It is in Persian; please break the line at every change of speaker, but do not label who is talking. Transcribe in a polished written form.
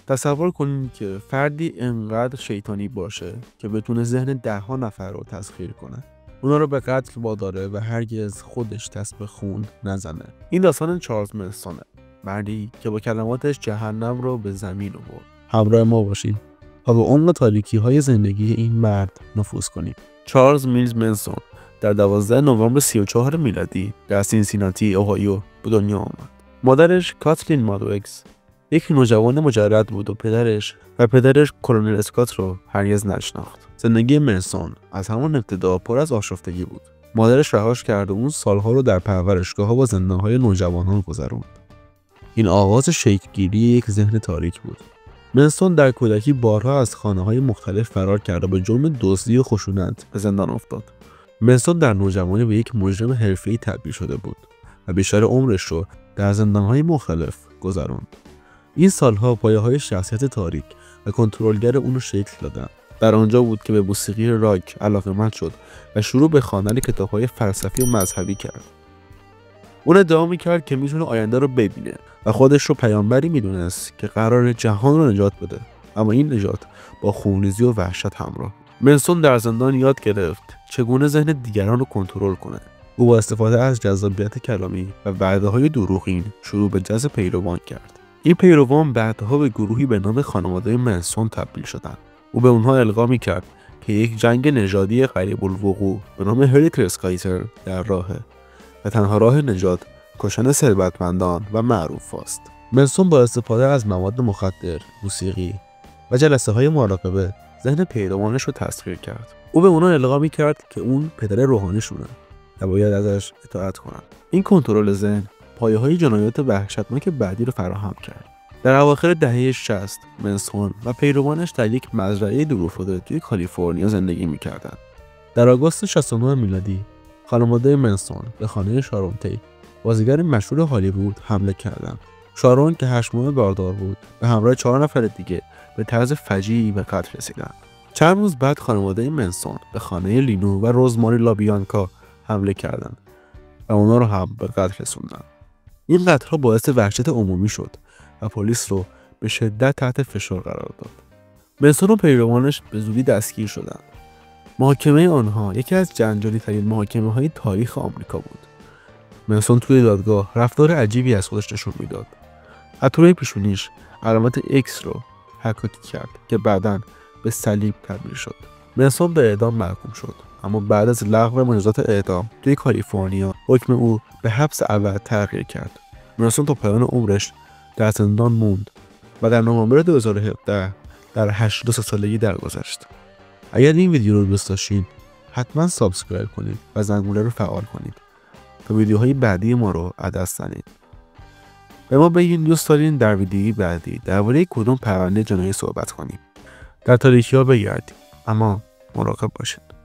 تصور کنید که فردی انقدر شیطانی باشه که بتونه ذهن 10 نفر رو تسخیر کنه، اونا رو به قتل واداره و هرگز خودش دست به خون نزنه. این داستان چارلز منسونه، مردی که با کلماتش جهنم رو به زمین آورد. همراه ما باشید تا به عمق تاریکی‌های زندگی این مرد نفوذ کنیم. چارلز میلز منسون در 12 نوامبر 34 میلادی در سینسیناتی اوهایو به دنیا آمد. مادرش کاتلین مادوکس یک نوجوان مجرد بود و پدرش کلونل اسکات رو هرگز نشناخت. زندگی منسون از همان ابتدا پر از آشفتگی بود. مادرش رهاش کرد و اون سالها رو در پرورشگاه‌ها و زندان‌های نوجوانان گذروند. این آغاز شکل‌گیری یک ذهن تاریک بود. منسون در کودکی بارها از خانه‌های مختلف فرار کرد و به جرم دزدی و خشونت به زندان افتاد. منسون در نوجوانی به یک مجرم حرفه‌ای تبدیل شده بود و بیشتر عمرش رو در زندان‌های مختلف گذراند. این سالها پایه‌های شخصیت تاریک و کنترلگر اون رو شکل دادن. در آنجا بود که به موسیقی راک علاقه‌مند شد و شروع به خواندن کتاب‌های فلسفی و مذهبی کرد. اون ادعا می‌کرد که میتونه آینده رو ببینه و خودش رو پیامبری میدونست که قرار جهان رو نجات بده، اما این نجات با خونریزی و وحشت همراه. منسون در زندان یاد گرفت چگونه ذهن دیگران رو کنترل کنه. او با استفاده از جذابیت کلامی و وعده‌های دروغین شروع به جذب پیروان کرد. این پیروان بعدها به گروهی به نام خانواده منسون تبدیل شدند. او به اونها القا می‌کرد که یک جنگ نژادی قریب الوقوع به نام هریکلس کایزر در راهه و تنها راه نجات کشتن ثروتمندان و معروف است. منسون با استفاده از مواد مخدر، موسیقی و جلسه‌های مراقبه ذهن پیروانش رو تسخیر کرد. او به اونها القا می‌کرد که اون پدر روحانیشونه و باید ازش اطاعت کنن. این کنترل ذهن پایه‌های جنایات وحشتناک بعدی رو فراهم کرد. در اواخر دهه 60 منسون و پیروانش در یک مزرعه دورافتاده توی کالیفرنیا زندگی می‌کردند. در آگوست 69 میلادی خانواده منسون به خانه شارون تی، بازیگر مشهور هالیوود، حمله کردند. شارون که 8 ماه باردار بود به همراه 4 نفر دیگه به طرز فجیعی به قتل رسیدند. چند روز بعد خانواده منسون به خانه لینو و روزماری لابیانکا حمله کردند و اونا رو هم به قتل رسوندند. این قتل‌ها باعث وحشت عمومی شد و پلیس رو به شدت تحت فشار قرار داد. منسون و پیروانش به زودی دستگیر شدند. محاکمه آنها یکی از جنجالی‌ترین محاکمه‌های تاریخ آمریکا بود. منسون توی دادگاه رفتار عجیبی از خودش نشون میداد. از روی پیشونیش علامت ایکس رو حکاکی کرد که بعداً به صلیب تبدیل شد. منسون به اعدام محکوم شد، اما بعد از لغو مجازات اعدام توی کالیفرنیا حکم او به حبس ابد تغییر کرد. منسون تا پایان عمرش در زندان موند و در نوامبر 2017 در 83 سالگی درگذشت. اگر این ویدیو رو دوست داشتین حتما سابسکرایب کنید و زنگوله رو فعال کنید تا ویدیوهای بعدی ما رو از دست ندید. به ما بگین دوست دارین در ویدیوی بعدی درباره کدوم پرونده جنایی صحبت کنیم. در تاریکی‌ها بگردید، اما مراقب باشید.